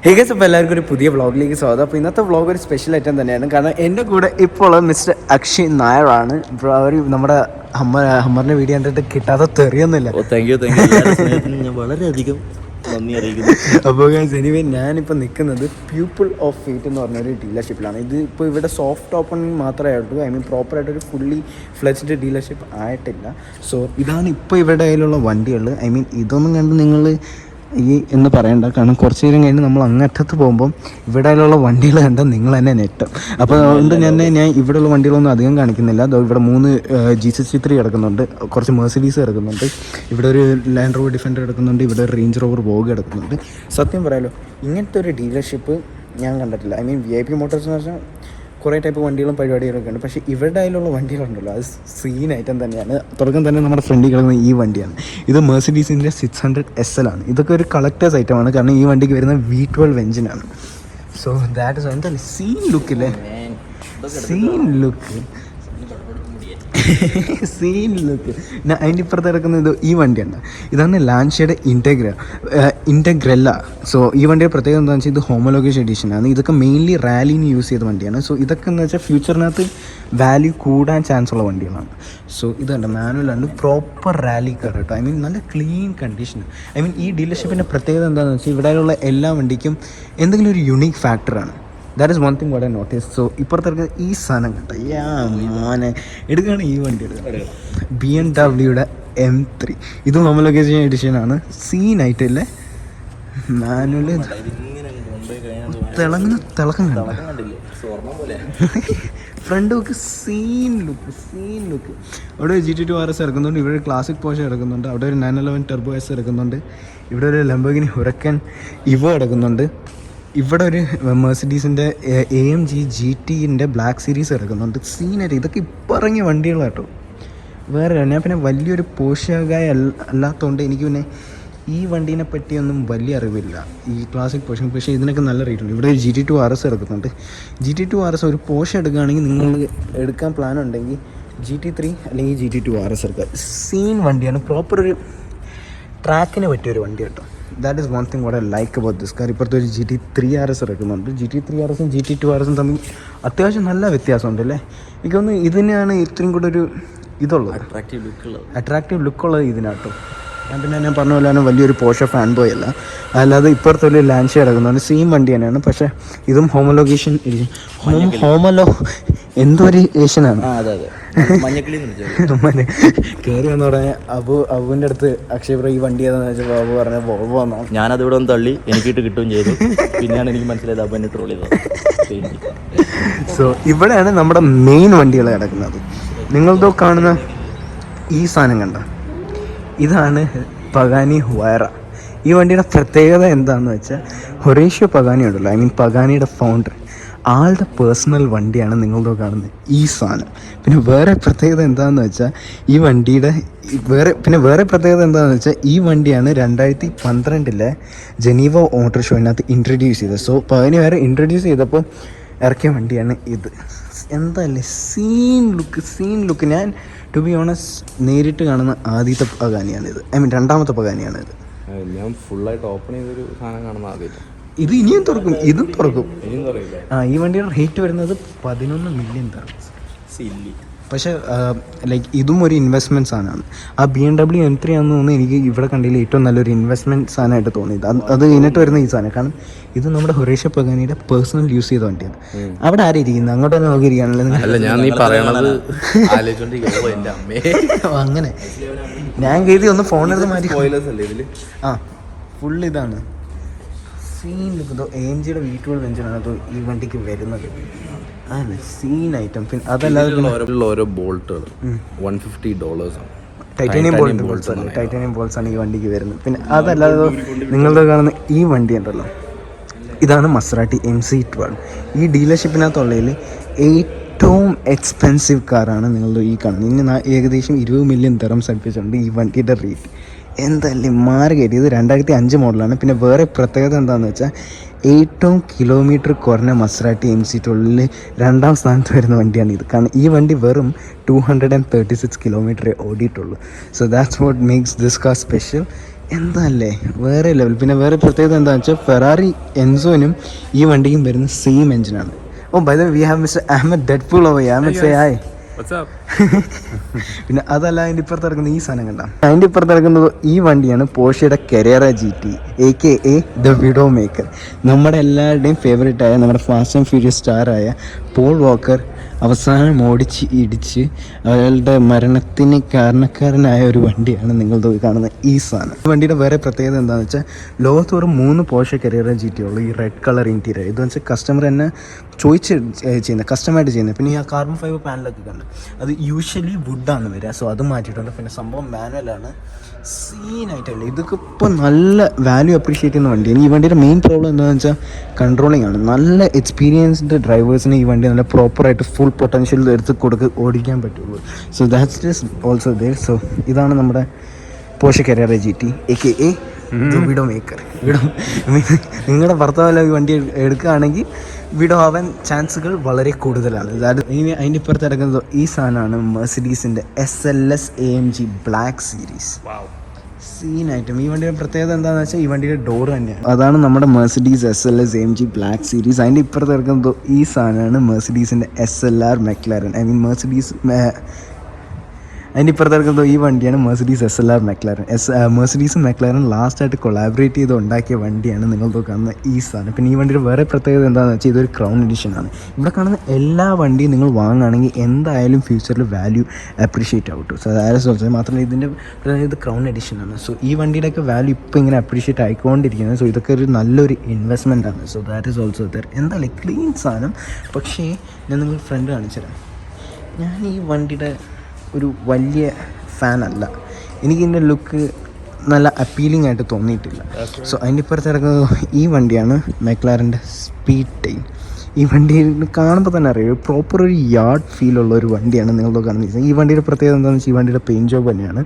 ഹേഗസ് അപ്പോൾ എല്ലാവർക്കും ഒരു പുതിയ വ്ളോഗിലേക്ക് സ്വാഗതം. അപ്പോൾ ഇന്നത്തെ വ്ളോഗ് ഒരു സ്പെഷ്യൽ ഐറ്റം തന്നെയാണ്. കാരണം എൻ്റെ കൂടെ ഇപ്പോൾ ഉള്ളത് മിസ്റ്റർ അക്ഷയ് നായരാണ്. അവർ നമ്മുടെ ഹമ്മറിൻ്റെ വീഡിയോ കണ്ടിട്ട് കിട്ടാതെ തെറിയൊന്നുമില്ല. ഞാൻ വളരെയധികം നന്ദി അറിയിക്കുന്നു. അപ്പോൾ എനിവേ ഞാനിപ്പോൾ നിൽക്കുന്നത് പ്യൂപ്പിൾ ഓഫ് ഫീറ്റ് എന്ന് പറഞ്ഞൊരു ഡീലർഷിപ്പിലാണ്. ഇത് ഇപ്പോൾ ഇവിടെ സോഫ്റ്റ് ഓപ്പണിങ് മാത്രമേ ആയിട്ടുള്ളൂ. ഐ മീൻ പ്രോപ്പറായിട്ടൊരു ഫുള്ളി ഫ്ലെജ്ഡ് ഡീലർഷിപ്പ് ആയിട്ടില്ല. സോ ഇതാണ് ഇപ്പോൾ ഇവരുടെ കയ്യിലുള്ള വണ്ടികൾ. ഐ മീൻ ഇതൊന്നും കണ്ട് നിങ്ങൾ എന്ന് പറയണ്ട. കാരണം കുറച്ച് നേരം കഴിഞ്ഞ് നമ്മൾ അങ്ങറ്റത്ത് പോകുമ്പം ഇവിടെയുള്ള വണ്ടികൾ കണ്ടാൽ നിങ്ങൾ തന്നെ നെറ്റും. അപ്പോൾ അതുകൊണ്ട് ഞാൻ ഇവിടെയുള്ള വണ്ടികളൊന്നും അധികം കാണിക്കുന്നില്ല. ഇവിടെ 3 G63 കിടക്കുന്നുണ്ട്, കുറച്ച് മെർസിഡീസ് കിടക്കുന്നുണ്ട്, ഇവിടെ ഒരു ലാൻഡ് റോവർ ഡിഫൻഡർ കിടക്കുന്നുണ്ട്, ഇവിടെ ഒരു റേഞ്ച് റോവർ വോഗ് കിടക്കുന്നുണ്ട്. സത്യം പറയാലോ, ഇങ്ങനത്തെ ഒരു ഡീലർഷിപ്പ് ഞാൻ കണ്ടിട്ടില്ല. ഐ മീൻ VIP മോട്ടോഴ്സ് എന്ന് പറഞ്ഞാൽ കുറേ ടൈപ്പ് വണ്ടികളും പരിപാടികളൊക്കെ ഉണ്ട്. പക്ഷേ ഇവരുടെ അതിലുള്ള വണ്ടികളുണ്ടല്ലോ, അത് സീൻ ഐറ്റം തന്നെയാണ്. തുടക്കം തന്നെ നമ്മുടെ ഫ്രണ്ടിൽ കിടക്കുന്ന ഈ വണ്ടിയാണ്. ഇത് മെർസിഡീസിൻ്റെ 600 SL ആണ്. ഇതൊക്കെ ഒരു കളക്ടേഴ്സ് ഐറ്റമാണ്. കാരണം ഈ വണ്ടിക്ക് വരുന്ന V12 എഞ്ചിനാണ്. സോ ദാറ്റ് ഇസ് എന്താ സീൻ ലുക്കില്ലേ, സീൻ ലുക്ക് അതിൻ്റെ ഇപ്പുറത്ത് കിടക്കുന്നത് ഈ വണ്ടിയാണ്. ഇതാണ് ലാൻഷയുടെ ഇൻറ്റഗ്രല്ല. സോ ഈ വണ്ടിയുടെ പ്രത്യേകത എന്താണെന്ന് വെച്ചാൽ ഇത് ഹോമോലോഗേഷൻ എഡിഷനാണ്. ഇതൊക്കെ മെയിൻലി റാലിന് യൂസ് ചെയ്ത വണ്ടിയാണ്. സോ ഇതൊക്കെ എന്ന് വെച്ചാൽ ഫ്യൂച്ചറിനകത്ത് വാല്യൂ കൂടാൻ ചാൻസ് ഉള്ള വണ്ടികളാണ്. സോ ഇതുണ്ട് മാനുവലാണ്, പ്രോപ്പർ റാലി കാർ കേട്ടോ. ഐ മീൻ നല്ല ക്ലീൻ കണ്ടീഷൻ. ഐ മീൻ ഈ ഡീലർഷിപ്പിൻ്റെ പ്രത്യേകത എന്താണെന്ന് വെച്ചാൽ ഇവിടെയുള്ള എല്ലാ വണ്ടിക്കും എന്തെങ്കിലും ഒരു യുണീക്ക് ഫാക്ടറാണ്. That is one thing what I notice. So ഇപ്പുറത്തെ ഈ സാധനം കേട്ടോ, മോനെ എടുക്കുകയാണ് ഈ വണ്ടി എടുക്കുക. BMW M3. ഇത് ഹോമോലോഗേഷൻ എഡിഷനാണ്. സീനായിട്ടില്ലേ, മാനുവല് തിളക്കം കണ്ടോ, ഫ്രണ്ട് ലുക്ക് സീൻ ലുക്ക്. അവിടെ ഒരു GT2 RS ഇറക്കുന്നുണ്ട്, ഇവിടെ ഒരു ക്ലാസിക് പോർഷെ ഇറക്കുന്നുണ്ട്, അവിടെ ഒരു 911 ടർബോ S ഇറക്കുന്നുണ്ട്, ഇവിടെ ഒരു ലംബോർഗിനി ഹുറക്കൻ ഇവോ ഇറക്കുന്നുണ്ട്, ഇവിടെ ഒരു മെർസിഡീസിൻ്റെ AMG GTൻ്റെ ബ്ലാക്ക് സീരീസ് ഇറക്കുന്നുണ്ട്. സീനറി ഇതൊക്കെ ഇപ്പോൾ ഇറങ്ങിയ വണ്ടികളാട്ടോ. വേറെ ഞാൻ പിന്നെ വലിയൊരു പോഷകായ അല്ലാത്തതുകൊണ്ട് എനിക്ക് പിന്നെ ഈ വണ്ടീനെ പറ്റിയൊന്നും വലിയ അറിവില്ല, ഈ ക്ലാസിക് പോർഷൻ. പക്ഷേ ഇതിനൊക്കെ നല്ല റേറ്റ് ഉണ്ട്. ഇവിടെ ഒരു GT2 RS ഇറക്കുന്നുണ്ട്. GT2 RS ഒരു പോർഷ എടുക്കുകയാണെങ്കിൽ നിങ്ങൾ എടുക്കാൻ പ്ലാൻ ഉണ്ടെങ്കിൽ GT3 അല്ലെങ്കിൽ GT2 RS എടുക്കുക. സീൻ വണ്ടിയാണ്, പ്രോപ്പർ ഒരു ട്രാക്കിന് പറ്റിയൊരു വണ്ടി കേട്ടോ. That is one thing what I like about this car. ഇപ്പോഴത്തെ ഒരു GT3 RS ഇറക്കുന്നുണ്ട്. GT3 RSും GT2 RSും തമ്മിൽ അത്യാവശ്യം നല്ല വ്യത്യാസമുണ്ട് അല്ലേ. എനിക്കൊന്ന് ഇതിനാണ് ഇത്രയും കൂടെ ഒരു ഇതുള്ളത്, അട്രാക്റ്റീവ് ലുക്കുള്ളത് ഇതിനാട്ടോ. ഞാൻ പറഞ്ഞ പോലെ വലിയൊരു പോഷ ഫാൻ ബോയ് അല്ല. അല്ലാതെ ഇപ്പുറത്തെ ഒരു ലാൻഷ കിടക്കുന്നുണ്ട്, സെയിം വണ്ടി തന്നെയാണ്. പക്ഷേ ഇതും ഹോമോലോഗേഷൻ എന്തോ ഒരു ഏഷ്യനാണ്. കയറി എന്ന് പറഞ്ഞാൽ അബുവിൻ്റെ അടുത്ത് അക്ഷയ് ബ്രോ ഈ വണ്ടി ഏതാന്ന് വെച്ചാൽ അബു പറഞ്ഞ വോൾവോ എന്നാണ്. ഞാനത് ഇവിടെ ഒന്ന് തള്ളി, എനിക്കിട്ട് കിട്ടുകയും ചെയ്തു. പിന്നെയാണ് എനിക്ക് മനസ്സിലായത് അബു എന്നെ ട്രോൾ ചെയ്തത്. സോ ഇവിടെയാണ് നമ്മുടെ മെയിൻ വണ്ടികൾ കിടക്കുന്നത്. നിങ്ങളിതോ കാണുന്ന ഈ സാധനം കണ്ട, ഇതാണ് പഗാനി ഹുവാറ. ഈ വണ്ടിയുടെ പ്രത്യേകത എന്താണെന്ന് വെച്ചാൽ ഹൊറേഷ്യോ പഗാനി ഉണ്ടല്ലോ, ഐ മീൻ പഗാനിയുടെ ഫൗണ്ടർ, ആളുടെ പേഴ്സണൽ വണ്ടിയാണ് നിങ്ങളിതോ കാണുന്നത് ഈ സാധനം. പിന്നെ വേറെ പ്രത്യേകത എന്താണെന്ന് വെച്ചാൽ ഈ വണ്ടിയുടെ വേറെ പ്രത്യേകത എന്താണെന്ന് വെച്ചാൽ ഈ വണ്ടിയാണ് 2012 ജനീവ ഓട്ടോ ഷോയിനകത്ത് ഇൻട്രൊഡ്യൂസ് ചെയ്തത്. സോ പഗാനി വേറെ ഇൻട്രൊഡ്യൂസ് ചെയ്തപ്പോൾ ഇറക്കിയ വണ്ടിയാണ് ഇത്. എന്തല്ലേ സീൻ ലുക്ക്. ഞാൻ ടു ബി ഓണസ്റ്റ് നേരിട്ട് കാണുന്ന ആദ്യത്തെ പഗാനിയാണിത്. ഐ മീൻ രണ്ടാമത്തെ പഗാനിയാണിത്. ഞാൻ ഫുള്ളായിട്ട് ഓപ്പൺ ചെയ്തൊരു സാധനം കാണുന്ന ആദ്യം. ഇത് ഇനിയും തുറക്കും, ഇതും തുറക്കും. ഈ വണ്ടിയുടെ റേറ്റ് വരുന്നത് 11 മില്യൺ ദിർഹംസ്. പക്ഷേ ലൈക്ക് ഇതും ഒരു ഇൻവെസ്റ്റ്മെൻറ്റ് സാധനമാണ്. ആ BMW M3 ആണെന്ന് തോന്നുന്നു എനിക്ക് ഇവിടെ കണ്ടതിൽ ഏറ്റവും നല്ലൊരു ഇൻവെസ്റ്റ്മെൻറ്റ് സാധനമായിട്ട് തോന്നിയത്. അത് ഇതിനിട്ട് വരുന്ന ഈ സാധനം. കാരണം ഇത് നമ്മുടെ ഹൊറേഷ്യോ പഗാനിയുടെ പേഴ്സണൽ യൂസ് ചെയ്ത വണ്ടിയാണ്. അവിടെ ആരും ഇരിക്കുന്നത്, അങ്ങോട്ട് തന്നെ നോക്കിയിരിക്കുകയാണല്ലോ. അങ്ങനെ ഞാൻ കരുതി ഒന്ന് ഫോണെടുത്ത് മാറ്റി. ആ ഫുൾ ഇതാണ് സീൻ. AMGയുടെ V12 എഞ്ചിനാണ് അത് ഈ വണ്ടിക്ക് വരുന്നത്. അതല്ലേ സീൻ ഐറ്റം. പിന്നെ അതല്ലാതെ ഓരോ ബോൾട്ടുകൾ $150 ടൈറ്റാനിയം ബോൾട്ട്സ് ആണ് ഈ വണ്ടിക്ക് വരുന്നത്. പിന്നെ അതല്ലാതെ നിങ്ങളുടെ കാണുന്ന ഈ വണ്ടി ഉണ്ടല്ലോ, ഇതാണ് മസറാട്ടി MC12. ഈ ഡീലർഷിപ്പിനകത്തുള്ളതിൽ ഏറ്റവും എക്സ്പെൻസീവ് കാറാണ് നിങ്ങളുടെ ഈ കാണുന്നത്. ഇനി ഏകദേശം 20 മില്യൺ ദിർഹംസ് അടുപ്പിച്ചുണ്ട് ഈ വണ്ടിയുടെ റേറ്റ്. എന്തായാലും മാറുകയറ്റി. ഇത് 2005 മോഡലാണ്. പിന്നെ വേറെ പ്രത്യേകത എന്താണെന്ന് വെച്ചാൽ ഏറ്റവും കിലോമീറ്റർ കുറഞ്ഞ മസറാട്ടി MC12 2ാം സ്ഥാനത്ത് വരുന്ന വണ്ടിയാണ് ഇത്. കാരണം ഈ വണ്ടി വെറും 236 കിലോമീറ്ററേ ഓടിയിട്ടുള്ളൂ. So that's what makes this car special. എന്താ അല്ലേ വേറെ ലെവൽ. പിന്നെ വേറെ പ്രത്യേകത എന്താണെന്ന് വെച്ചാൽ ഫെറാറി എൻസോനും ഈ വണ്ടിയും വരുന്ന സെയിം എഞ്ചിനാണ്. Oh by the way we have mister Ahmed Deadpool over here. Ahmed say hi. പിന്നെ അതല്ല അതിൻ്റെ ഇപ്പുറത്ത് ഈ സാധനം കണ്ട, അതിൻ്റെ ഇപ്പുറത്ത് ഈ വണ്ടിയാണ് പോർഷയുടെ Carrera GT AKA the widow maker. നമ്മുടെ എല്ലാവരുടെയും ഫേവറേറ്റ് ആയ നമ്മുടെ ഫാസ്റ്റ് ആൻഡ് ഫ്യൂരിയസ് സ്റ്റാറായ പോൾ വാക്കർ അവസാനം ഓടിച്ച് ഇടിച്ച് അയാളുടെ മരണത്തിന് കാരണക്കാരനായ ഒരു വണ്ടിയാണ് നിങ്ങൾ കാണുന്ന ഈ സാധനം. ഈ വണ്ടിയുടെ വേറെ പ്രത്യേകത എന്താണെന്ന് വെച്ചാൽ ലോകത്ത് ഒരു 3 പോർഷെ കെരേറ GT ഉള്ളൂ ഈ റെഡ് കളർ ഇൻറ്റീരിയർ. ഇതെന്ന് വെച്ചാൽ കസ്റ്റമർ തന്നെ ചോദിച്ച് ചെയ്യുന്നത്, കസ്റ്റമായിട്ട് ചെയ്യുന്നത്. പിന്നെ ഈ കാർബൺ ഫൈബർ പാനലൊക്കെ കണ്ട് അത് യൂഷ്വലി വുഡാണ് വരിക. സോ അത് മാറ്റിയിട്ടുണ്ട്. പിന്നെ സംഭവം മാനുവലാണ്, സീനായിട്ടല്ല. ഇതൊക്കെ ഇപ്പോൾ നല്ല വാല്യൂ അപ്രീഷിയേറ്റ് ചെയ്യുന്ന വണ്ടിയാണ്. ഈ വണ്ടിയുടെ മെയിൻ പ്രോബ്ലം എന്താണെന്ന് വെച്ചാൽ കൺട്രോളിംഗ് ആണ്. നല്ല എക്സ്പീരിയൻസ്ഡ് ഡ്രൈവേഴ്സിന് ഈ വണ്ടി നല്ല പ്രോപ്പറായിട്ട് ഫുൾ പൊട്ടൻഷ്യൽ എടുത്ത് ഓടിക്കാൻ പറ്റുള്ളൂ. So that's just also there. So ഇതാണ് നമ്മുടെ Porsche Carrera GT AKA widow maker. നിങ്ങളുടെ ഭർത്താവല്ല ഈ വണ്ടി എടുക്കുകയാണെങ്കിൽ വിഡോ ആവാൻ ചാൻസുകൾ വളരെ കൂടുതലാണ്. ഇനി അതിൻ്റെ ഇപ്പുറത്ത് ഇറങ്ങുന്നത് ഈ സാധനമാണ് മെർസിഡീസിൻ്റെ SLS AMG ബ്ലാക്ക് സീരീസ്. സീനായിട്ടും ഈ വണ്ടിയുടെ പ്രത്യേകത എന്താണെന്ന് വെച്ചാൽ ഈ വണ്ടിയുടെ ഡോർ തന്നെയാണ്. അതാണ് നമ്മുടെ Mercedes SLS AMG black series. അതിൻ്റെ ഇപ്പുറത്ത് ഇറക്കുന്നത് ഈ സാധനമാണ് മെർസിഡീസിൻ്റെ SLR മെക്ലാരൻ. ഐ മീൻ അതിൻ്റെ ഇപ്പുറത്ത് ഇറക്കുന്നത് ഈ വണ്ടിയാണ് മെർസിഡീസ് SLR മെക്ലാരൻ. മെർസിഡീസും മെക്ലാരൻ ലാസ്റ്റായിട്ട് കൊളാബറേറ്റ് ചെയ്ത് ഉണ്ടാക്കിയ വണ്ടിയാണ് നിങ്ങൾ കാണുന്ന ഈ സാധനം. പിന്നെ ഈ വണ്ടിയുടെ വേറെ പ്രത്യേകത എന്താണെന്ന് വെച്ചാൽ ഇതൊരു ക്രൗൺ എഡിഷനാണ്. ഇവിടെ കാണുന്ന എല്ലാ വണ്ടിയും നിങ്ങൾ വാങ്ങുകയാണെങ്കിൽ എന്തായാലും ഫ്യൂച്ചറിൽ വാല്യൂ അപ്രീഷിയേറ്റ് ആവും. സോ അതായത് സോൾസോ മാത്രമല്ല ഇതിൻ്റെ ഇത് ക്രൗൺ എഡിഷനാണ്. സോ ഈ വണ്ടിയുടെയൊക്കെ വാല്യൂ ഇപ്പോൾ ഇങ്ങനെ അപ്രീഷിയേറ്റ് ആയിക്കൊണ്ടിരിക്കുന്നത്. സോ ഇതൊക്കെ ഒരു നല്ലൊരു ഇൻവെസ്റ്റ്മെൻ്റ് ആണ്. So that is also there. എന്തായാലും ക്ലീൻ സാധനം. പക്ഷേ ഞാൻ നിങ്ങൾ ഫ്രണ്ട് കാണിച്ചു തരാം. ഞാൻ ഈ വണ്ടിയുടെ ഒരു വലിയ ഫാനല്ല. എനിക്കിതിൻ്റെ ലുക്ക് നല്ല അപ്പീലിംഗ് ആയിട്ട് തോന്നിയിട്ടില്ല. സോ അതിൻ്റെ ഇപ്പുറത്ത് ഇറങ്ങുന്നത് ഈ വണ്ടിയാണ് മെക്ലാരൻ്റെ സ്പീഡ് ടൈം. ഈ വണ്ടി കാണുമ്പോൾ തന്നെ അറിയാം പ്രോപ്പർ ഒരു യാർഡ് ഫീലുള്ള ഒരു വണ്ടിയാണ് നിങ്ങൾ കാണുന്നത്. ഈ വണ്ടിയുടെ പ്രത്യേകത എന്താണെന്ന് വെച്ചാൽ ഈ വണ്ടിയുടെ പെയിൻറ്റ് ജോബ് തന്നെയാണ്.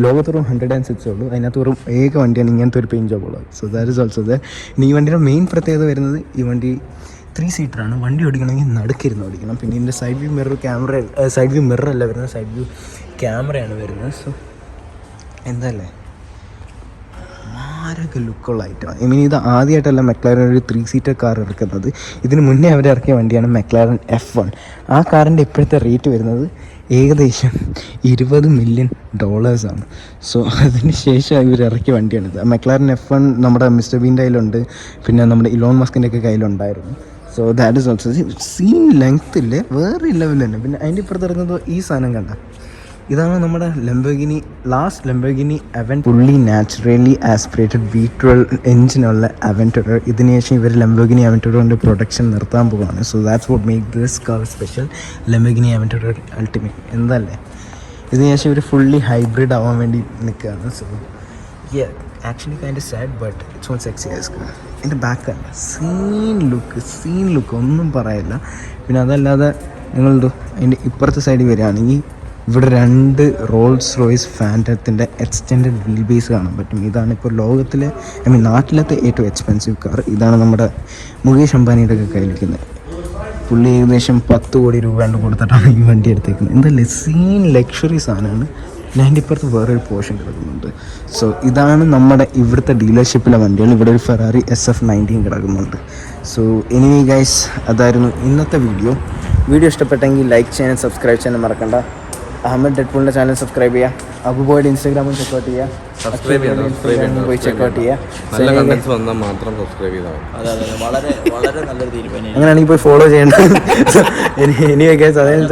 ലോകത്തൊരു 106 ഉള്ളൂ. അതിനകത്ത് ഒരു ഏക വണ്ടിയാണ് ഇങ്ങനത്തെ ഒരു പെയിൻറ്റ് ജോബ് ഉള്ളത്. So that is also that. ഇനി ഈ വണ്ടിയുടെ മെയിൻ പ്രത്യേകത വരുന്നത് ഈ വണ്ടി 3 സീറ്ററാണ്. വണ്ടി ഓടിക്കണമെങ്കിൽ നടുക്കിരുന്ന് ഓടിക്കണം. പിന്നെ ഇതിൻ്റെ സൈഡ് വ്യൂ മിററല്ല വരുന്നത്, സൈഡ് വ്യൂ ക്യാമറയാണ് വരുന്നത്. സോ എന്തല്ലേ മാരക ലുക്കുള്ള ഐറ്റമാണ്. ഐ മീൻ ഇത് ആദ്യമായിട്ടല്ല മെക്ലാരൻ ഒരു 3 സീറ്റർ കാർ ഇറക്കുന്നത്. ഇതിന് മുന്നേ അവർ ഇറക്കിയ വണ്ടിയാണ് മെക്ലാരൻ F1. ആ കാറിൻ്റെ ഇപ്പോഴത്തെ റേറ്റ് വരുന്നത് ഏകദേശം $20 മില്യൺ ആണ്. സോ അതിന് ശേഷം ഇവർ ഇറക്കിയ വണ്ടിയാണിത്. മെക്ലാരൻ F1 നമ്മുടെ മിസ്റ്റർ ബീൻ്റെ കയ്യിലുണ്ട്, പിന്നെ നമ്മുടെ ഇലോൺ മസ്കിൻ്റെ ഒക്കെ കയ്യിലുണ്ടായിരുന്നു. So that is also scene ലെങ്ത്തില്ലേ വേറെ ലെവൽ തന്നെ. പിന്നെ അതിൻ്റെ ഇപ്പുറത്ത് ഇറങ്ങുന്നത് ഈ സാധനം കണ്ട, ഇതാണ് നമ്മുടെ ലംബോർഗിനി അവൻറ്റ് ഫുള്ളി നാച്ചുറലി ആസ്പിറേറ്റഡ് V12 എഞ്ചിനുള്ള അവൻറ്റുറർ. ഇതിന് ശേഷം ഇവർ ലംബോർഗിനി അവൻറ്റുററിൻ്റെ പ്രൊഡക്ഷൻ നിർത്താൻ പോവുകയാണ്. So that's what make this car special, Lamborghini Aventador ultimate. എന്തല്ലേ ഇതിന് ശേഷം ഇവർ ഫുള്ളി ഹൈബ്രിഡ് ആവാൻ വേണ്ടി നിൽക്കുകയാണ്. So actually kind sad but it's one sexy ass car. എൻ്റെ ബാക്കല്ല സീൻ ലുക്ക് ഒന്നും പറയില്ല. പിന്നെ അതല്ലാതെ നിങ്ങളെന്തോ അതിൻ്റെ ഇപ്പുറത്തെ സൈഡിൽ വരികയാണെങ്കിൽ ഇവിടെ 2 റോൾസ് റോയ്സ് ഫാൻറ്റത്തിൻ്റെ എക്സ്റ്റെൻഡഡ് വീൽ ബേസ് കാണാൻ പറ്റും. ഇതാണ് ഇപ്പോൾ ലോകത്തിലെ നാട്ടിലത്തെ ഏറ്റവും എക്സ്പെൻസീവ് കാർ. ഇതാണ് നമ്മുടെ മുകേഷ് അംബാനിയുടെ ഒക്കെ കയ്യിലിരിക്കുന്നത്. പുള്ളി ഏകദേശം 10 കോടി രൂപ കൊടുത്തിട്ടാണ് ഈ വണ്ടി എടുത്തേക്കുന്നത്. എന്താ സീൻ ലക്ഷറി സാധനമാണ്. പിന്നെ അതിൻ്റെ ഇപ്പുറത്ത് വേറൊരു പോർഷൻ കിടക്കുന്നുണ്ട്. സോ ഇതാണ് നമ്മുടെ ഇവിടുത്തെ ഡീലർഷിപ്പിലെ വണ്ടികൾ. ഇവിടെ ഒരു ഫെറാറി SF19 കിടക്കുന്നുണ്ട്. സോ എനിവേ ഗൈസ്, അതായിരുന്നു ഇന്നത്തെ വീഡിയോ ഇഷ്ടപ്പെട്ടെങ്കിൽ ലൈക്ക് ചെയ്യാനും സബ്സ്ക്രൈബ് ചെയ്യാനും മറക്കണ്ട. അഹമ്മദ് ഡെഡ്പൂളിൻ്റെ ചാനൽ സബ്സ്ക്രൈബ് ചെയ്യുക. അബുബോയുടെ ഇൻസ്റ്റാഗ്രാമിൽ ചെക്കൗട്ട് ചെയ്യുക. പോയി ചെക്കൗട്ട് ചെയ്യുക. അങ്ങനെയാണെങ്കിൽ പോയി ഫോളോ ചെയ്യേണ്ടത്. എനിവേ ഗൈസ്, അതായത്